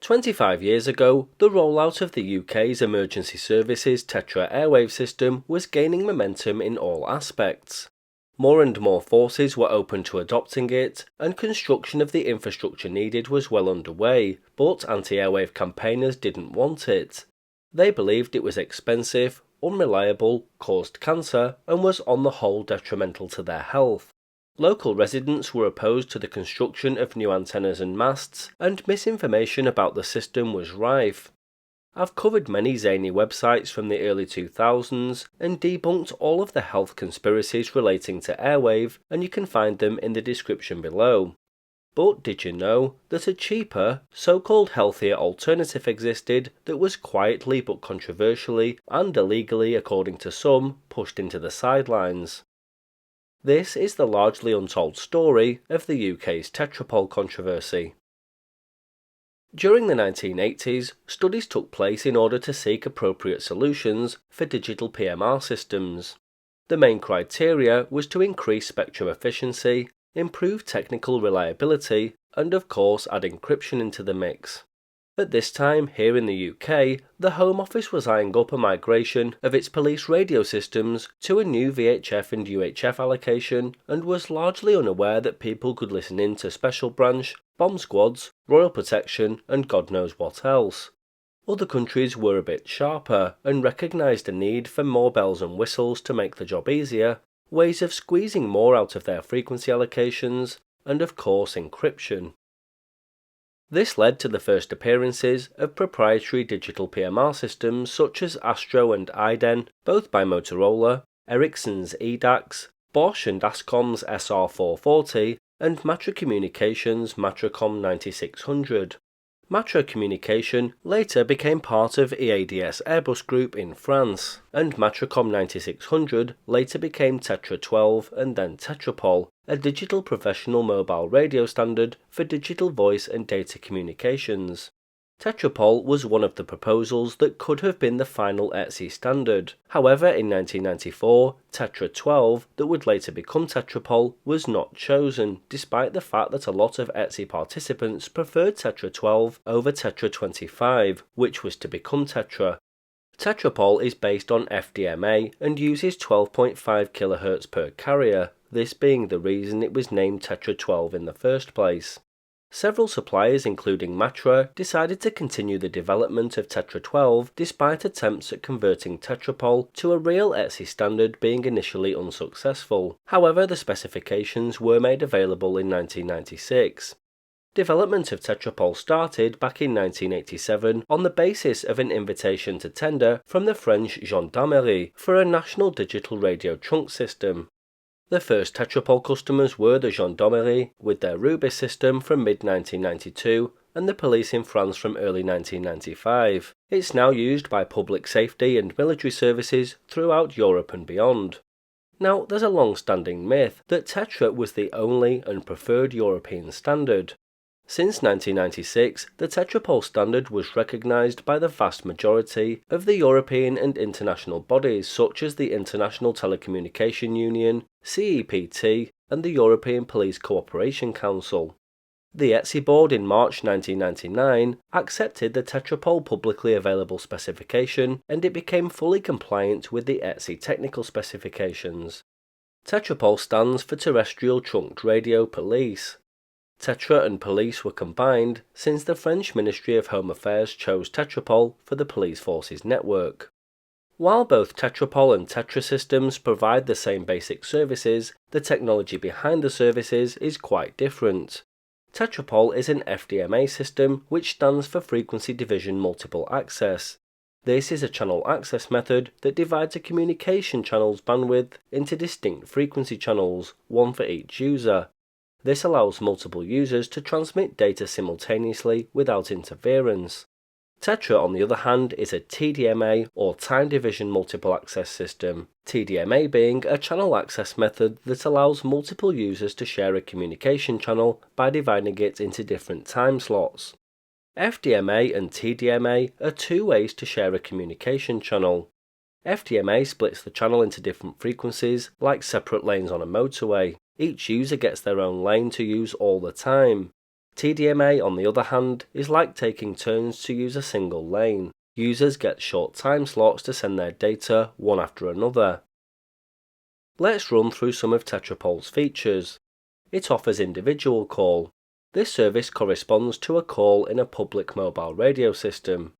25 years ago, the rollout of the UK's emergency services TETRA Airwave system was gaining momentum in all aspects. More and more forces were open to adopting it, and construction of the infrastructure needed was well underway, but anti-airwave campaigners didn't want it. They believed it was expensive, unreliable, caused cancer, and was on the whole detrimental to their health. Local residents were opposed to the construction of new antennas and masts, and misinformation about the system was rife. I've covered many zany websites from the early 2000s and debunked all of the health conspiracies relating to Airwave, and you can find them in the description below. But did you know that a cheaper, so-called healthier alternative existed that was quietly but controversially, and illegally according to some, pushed into the sidelines? This is the largely untold story of the UK's Tetrapol controversy. During the 1980s, studies took place in order to seek appropriate solutions for digital PMR systems. The main criteria was to increase spectrum efficiency, improve technical reliability, and of course add encryption into the mix. At this time, here in the UK, the Home Office was eyeing up a migration of its police radio systems to a new VHF and UHF allocation, and was largely unaware that people could listen in to Special Branch, bomb squads, Royal Protection, and God knows what else. Other countries were a bit sharper, and recognised a need for more bells and whistles to make the job easier, ways of squeezing more out of their frequency allocations, and of course encryption. This led to the first appearances of proprietary digital PMR systems such as Astro and IDEN, both by Motorola, Ericsson's EDAX, Bosch and Ascom's SR440, and Matra Communications' Matracom 9600. Matra Communication later became part of EADS Airbus Group in France, and Matracom 9600 later became Tetra 12 and then Tetrapol, a digital professional mobile radio standard for digital voice and data communications. Tetropole was one of the proposals that could have been the final ETSI standard. However, in 1994, Tetra 12, that would later become Tetropole, was not chosen, despite the fact that a lot of ETSI participants preferred Tetra 12 over Tetra 25, which was to become Tetra. Tetropole is based on FDMA and uses 12.5 kHz per carrier, this being the reason it was named Tetra 12 in the first place. Several suppliers, including Matra, decided to continue the development of Tetra 12 despite attempts at converting Tetropole to a real ETSI standard being initially unsuccessful. However, the specifications were made available in 1996. Development of Tetropole started back in 1987 on the basis of an invitation to tender from the French Gendarmerie for a national digital radio trunk system. The first Tetropole customers were the Gendarmerie, with their Rubis system from mid-1992, and the police in France from early 1995. It's now used by public safety and military services throughout Europe and beyond. Now, there's a long-standing myth that Tetra was the only and preferred European standard. Since 1996, the Tetropole standard was recognised by the vast majority of the European and international bodies such as the International Telecommunication Union, CEPT, and the European Police Cooperation Council. The ETSI board in March 1999 accepted the Tetropole publicly available specification, and it became fully compliant with the ETSI technical specifications. Tetropole stands for Terrestrial Trunked Radio Police. Tetra and police were combined since the French Ministry of Home Affairs chose Tetropole for the police forces network. While both Tetropole and Tetra systems provide the same basic services, the technology behind the services is quite different. Tetropole is an FDMA system which stands for Frequency Division Multiple Access. This is a channel access method that divides a communication channel's bandwidth into distinct frequency channels, one for each user. This allows multiple users to transmit data simultaneously without interference. Tetra, on the other hand, is a TDMA or Time Division Multiple Access System, TDMA being a channel access method that allows multiple users to share a communication channel by dividing it into different time slots. FDMA and TDMA are two ways to share a communication channel. FDMA splits the channel into different frequencies, like separate lanes on a motorway. Each user gets their own lane to use all the time. TDMA, on the other hand, is like taking turns to use a single lane. Users get short time slots to send their data one after another. Let's run through some of Tetrapole's features. It offers individual call. This service corresponds to a call in a public mobile radio system.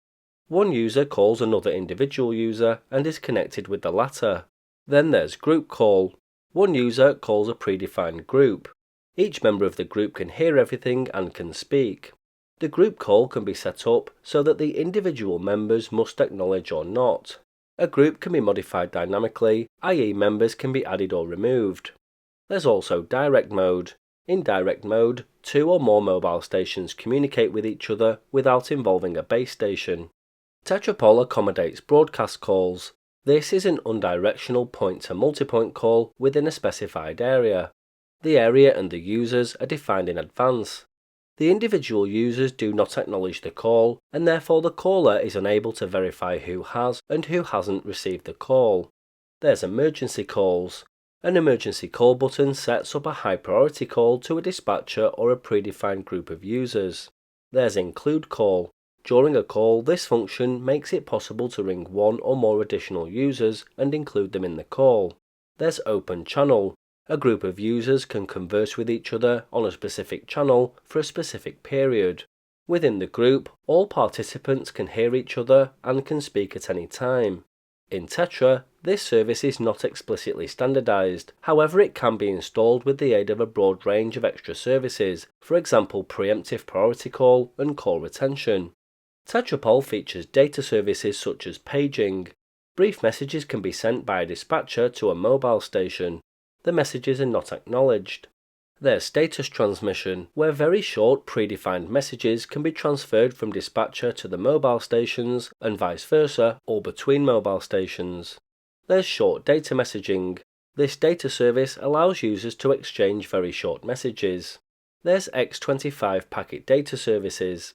One user calls another individual user and is connected with the latter. Then there's group call. One user calls a predefined group. Each member of the group can hear everything and can speak. The group call can be set up so that the individual members must acknowledge or not. A group can be modified dynamically, i.e. members can be added or removed. There's also direct mode. In direct mode, two or more mobile stations communicate with each other without involving a base station. Tetropole accommodates broadcast calls. This is an unidirectional point-to-multipoint call within a specified area. The area and the users are defined in advance. The individual users do not acknowledge the call, and therefore the caller is unable to verify who has and who hasn't received the call. There's emergency calls. An emergency call button sets up a high priority call to a dispatcher or a predefined group of users. There's include call. During a call, this function makes it possible to ring one or more additional users and include them in the call. There's open channel. A group of users can converse with each other on a specific channel for a specific period. Within the group, all participants can hear each other and can speak at any time. In TETRA, this service is not explicitly standardized, however it can be installed with the aid of a broad range of extra services, for example preemptive priority call and call retention. Tetropole features data services such as paging. Brief messages can be sent by a dispatcher to a mobile station. The messages are not acknowledged. There's status transmission, where very short predefined messages can be transferred from dispatcher to the mobile stations and vice versa, or between mobile stations. There's short data messaging. This data service allows users to exchange very short messages. There's X25 packet data services.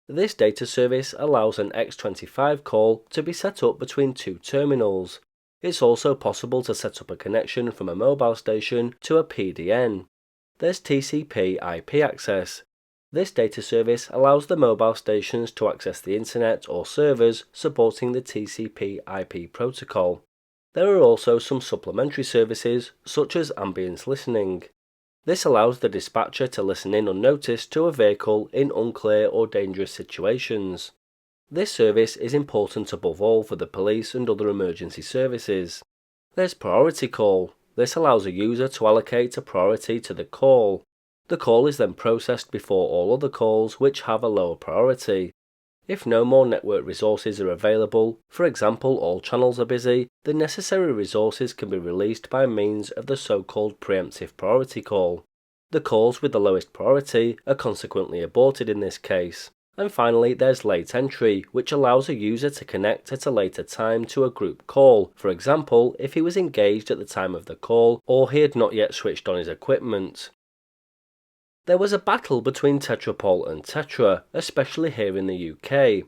This data service allows an X25 call to be set up between two terminals. It's also possible to set up a connection from a mobile station to a PDN. There's TCP/IP access. This data service allows the mobile stations to access the internet or servers supporting the TCP/IP protocol. There are also some supplementary services such as ambience listening. This allows the dispatcher to listen in unnoticed to a vehicle in unclear or dangerous situations. This service is important above all for the police and other emergency services. There's priority call. This allows a user to allocate a priority to the call. The call is then processed before all other calls which have a lower priority. If no more network resources are available, for example all channels are busy, the necessary resources can be released by means of the so-called preemptive priority call. The calls with the lowest priority are consequently aborted in this case. And finally, there's late entry, which allows a user to connect at a later time to a group call, for example, if he was engaged at the time of the call or he had not yet switched on his equipment. There was a battle between Tetrapol and TETRA, especially here in the UK.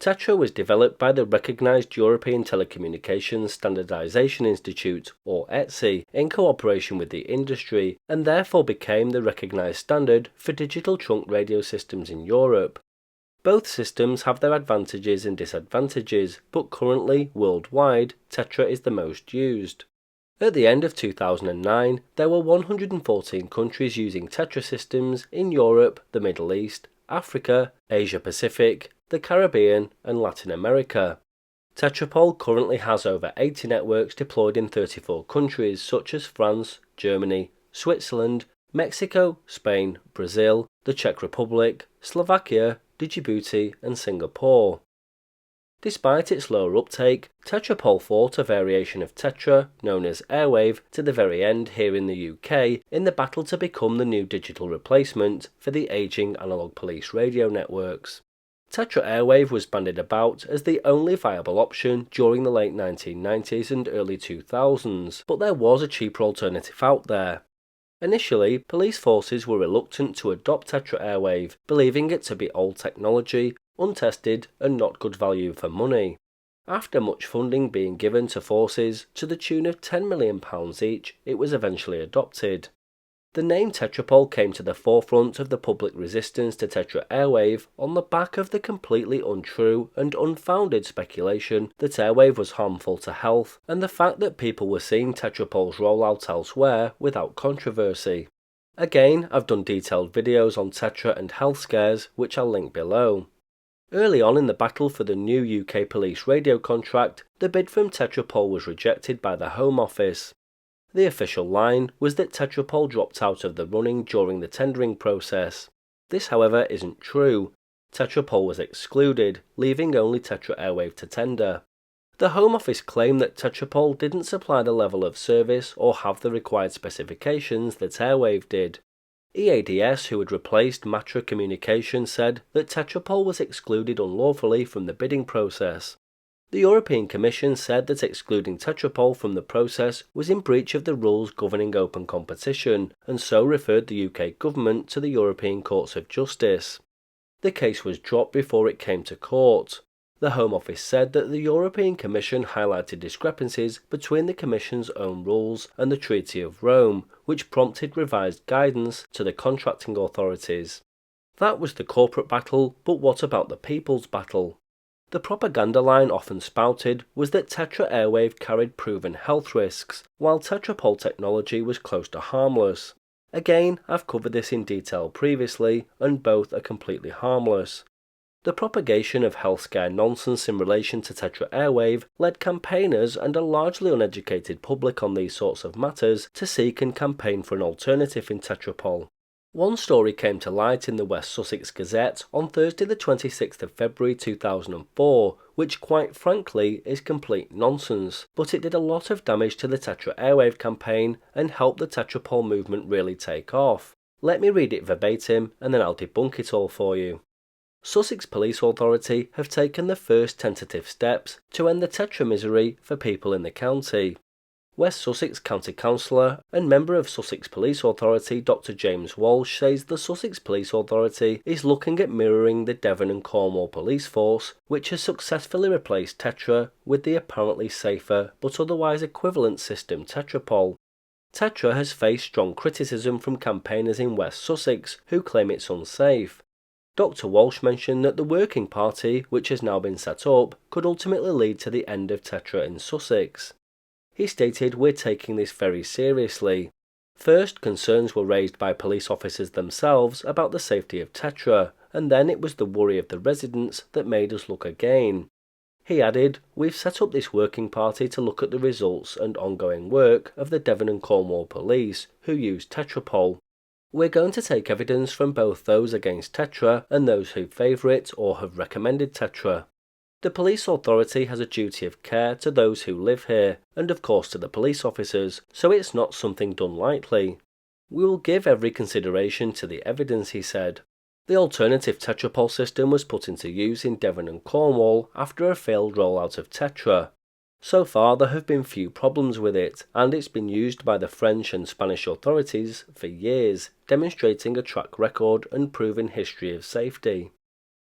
TETRA was developed by the recognised European Telecommunications Standardisation Institute, or ETSI, in cooperation with the industry, and therefore became the recognised standard for digital trunk radio systems in Europe. Both systems have their advantages and disadvantages, but currently, worldwide, TETRA is the most used. At the end of 2009, there were 114 countries using TETRA systems in Europe, the Middle East, Africa, Asia Pacific, the Caribbean, and Latin America. Tetropole currently has over 80 networks deployed in 34 countries such as France, Germany, Switzerland, Mexico, Spain, Brazil, the Czech Republic, Slovakia, Djibouti, and Singapore. Despite its lower uptake, Tetropole fought a variation of TETRA, known as Airwave, to the very end here in the UK in the battle to become the new digital replacement for the ageing analogue police radio networks. TETRA Airwave was bandied about as the only viable option during the late 1990s and early 2000s, but there was a cheaper alternative out there. Initially, police forces were reluctant to adopt TETRA Airwave, believing it to be old technology, untested, and not good value for money. After much funding being given to forces to the tune of £10 million each, it was eventually adopted. The name Tetropole came to the forefront of the public resistance to Tetra Airwave on the back of the completely untrue and unfounded speculation that Airwave was harmful to health, and the fact that people were seeing Tetrapole's rollout elsewhere without controversy. Again, I've done detailed videos on Tetra and health scares, which I'll link below. Early on in the battle for the new UK police radio contract, the bid from Tetropole was rejected by the Home Office. The official line was that Tetropole dropped out of the running during the tendering process. This, however, isn't true. Tetropole was excluded, leaving only Tetra Airwave to tender. The Home Office claimed that Tetropole didn't supply the level of service or have the required specifications that Airwave did. EADS, who had replaced Matra Communication, said that Tetropole was excluded unlawfully from the bidding process. The European Commission said that excluding Tetropole from the process was in breach of the rules governing open competition, and so referred the UK government to the European Courts of Justice. The case was dropped before it came to court. The Home Office said that the European Commission highlighted discrepancies between the Commission's own rules and the Treaty of Rome, which prompted revised guidance to the contracting authorities. That was the corporate battle, but what about the people's battle? The propaganda line often spouted was that Tetra Airwave carried proven health risks, while Tetropole technology was close to harmless. Again, I've covered this in detail previously, and both are completely harmless. The propagation of health scare nonsense in relation to Tetra Airwave led campaigners and a largely uneducated public on these sorts of matters to seek and campaign for an alternative in Tetropole. One story came to light in the West Sussex Gazette on Thursday the 26th of February 2004, which quite frankly is complete nonsense, but it did a lot of damage to the Tetra Airwave campaign and helped the Tetropole movement really take off. Let me read it verbatim and then I'll debunk it all for you. Sussex Police Authority have taken the first tentative steps to end the Tetra misery for people in the county. West Sussex County Councillor and member of Sussex Police Authority Dr James Walsh says the Sussex Police Authority is looking at mirroring the Devon and Cornwall police force, which has successfully replaced TETRA with the apparently safer but otherwise equivalent system Tetrapol. TETRA has faced strong criticism from campaigners in West Sussex who claim it's unsafe. Dr Walsh mentioned that the Working Party, which has now been set up, could ultimately lead to the end of TETRA in Sussex. He stated, "We're taking this very seriously. First, concerns were raised by police officers themselves about the safety of TETRA, and then it was the worry of the residents that made us look again." He added, "We've set up this working party to look at the results and ongoing work of the Devon and Cornwall police, who use Tetropole. We're going to take evidence from both those against TETRA and those who favour it or have recommended TETRA. The police authority has a duty of care to those who live here, and of course to the police officers, so it's not something done lightly. We will give every consideration to the evidence," he said. The alternative Tetropole system was put into use in Devon and Cornwall after a failed rollout of TETRA. So far there have been few problems with it, and it's been used by the French and Spanish authorities for years, demonstrating a track record and proven history of safety.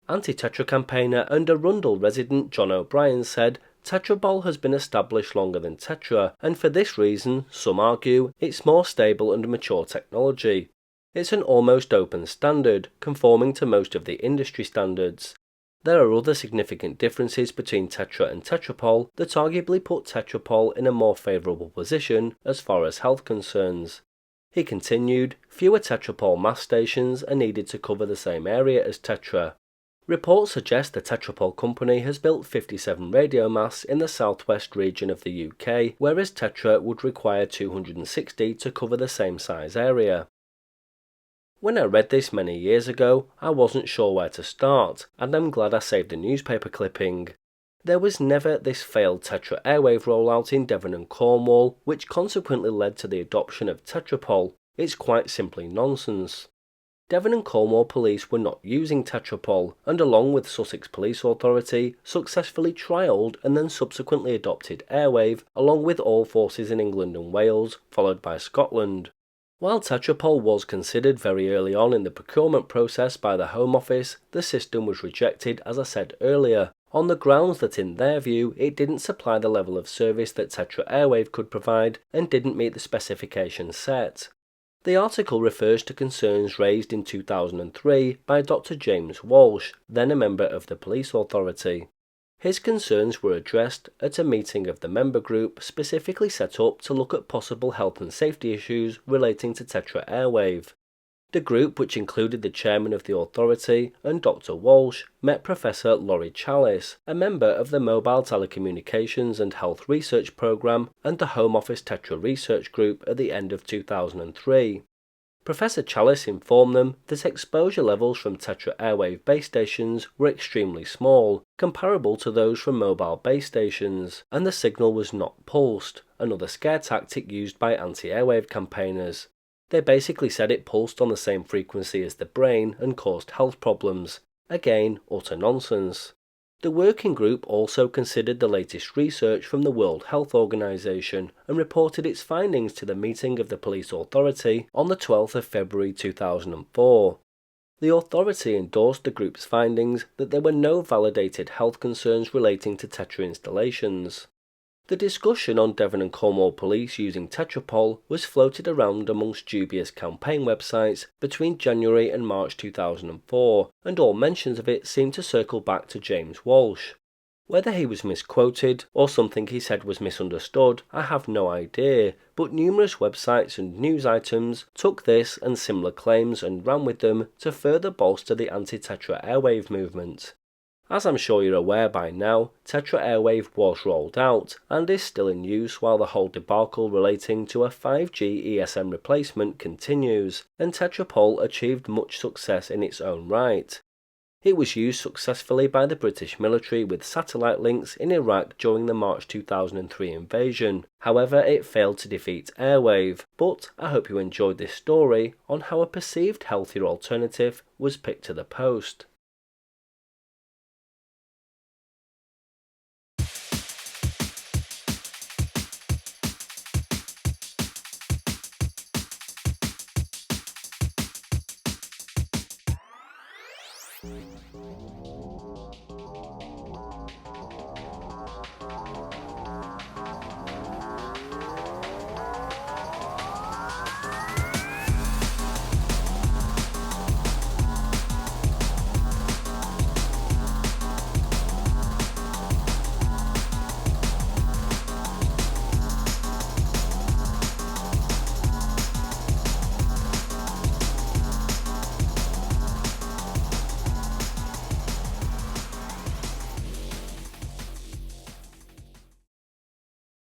Anti-TETRA campaigner and Arundel resident John O'Brien said, "Tetrapol has been established longer than TETRA, and for this reason, some argue, it's more stable and mature technology. It's an almost open standard, conforming to most of the industry standards. There are other significant differences between TETRA and Tetropol that arguably put Tetropol in a more favourable position as far as health concerns." He continued, "Fewer Tetropol mass stations are needed to cover the same area as TETRA. Reports suggest the Tetropole company has built 57 radio masts in the southwest region of the UK, whereas TETRA would require 260 to cover the same size area." When I read this many years ago, I wasn't sure where to start, and I'm glad I saved a newspaper clipping. There was never this failed Tetra Airwave rollout in Devon and Cornwall, which consequently led to the adoption of Tetropole. It's quite simply nonsense. Devon and Cornwall police were not using Tetropole, and along with Sussex Police Authority, successfully trialled and then subsequently adopted Airwave, along with all forces in England and Wales, followed by Scotland. While Tetropole was considered very early on in the procurement process by the Home Office, the system was rejected, as I said earlier, on the grounds that in their view it didn't supply the level of service that Tetra Airwave could provide and didn't meet the specifications set. The article refers to concerns raised in 2003 by Dr. James Walsh, then a member of the police authority. His concerns were addressed at a meeting of the member group specifically set up to look at possible health and safety issues relating to TETRA Airwave. The group, which included the chairman of the authority and Dr. Walsh, met Professor Laurie Chalice, a member of the Mobile Telecommunications and Health Research Programme and the Home Office TETRA Research Group at the end of 2003. Professor Chalice informed them that exposure levels from TETRA Airwave base stations were extremely small, comparable to those from mobile base stations, and the signal was not pulsed, another scare tactic used by anti-airwave campaigners. They basically said it pulsed on the same frequency as the brain and caused health problems. Again, utter nonsense. The working group also considered the latest research from the World Health Organization and reported its findings to the meeting of the police authority on the 12th of February 2004. The authority endorsed the group's findings that there were no validated health concerns relating to TETRA installations. The discussion on Devon and Cornwall police using Tetrapol was floated around amongst dubious campaign websites between January and March 2004, and all mentions of it seemed to circle back to James Walsh. Whether he was misquoted or something he said was misunderstood, I have no idea, but numerous websites and news items took this and similar claims and ran with them to further bolster the anti-TETRA airwave movement. As I'm sure you're aware by now, TETRA Airwave was rolled out and is still in use while the whole debacle relating to a 5G ESM replacement continues, and Tetropole achieved much success in its own right. It was used successfully by the British military with satellite links in Iraq during the March 2003 invasion. However, it failed to defeat Airwave, but I hope you enjoyed this story on how a perceived healthier alternative was picked to the post.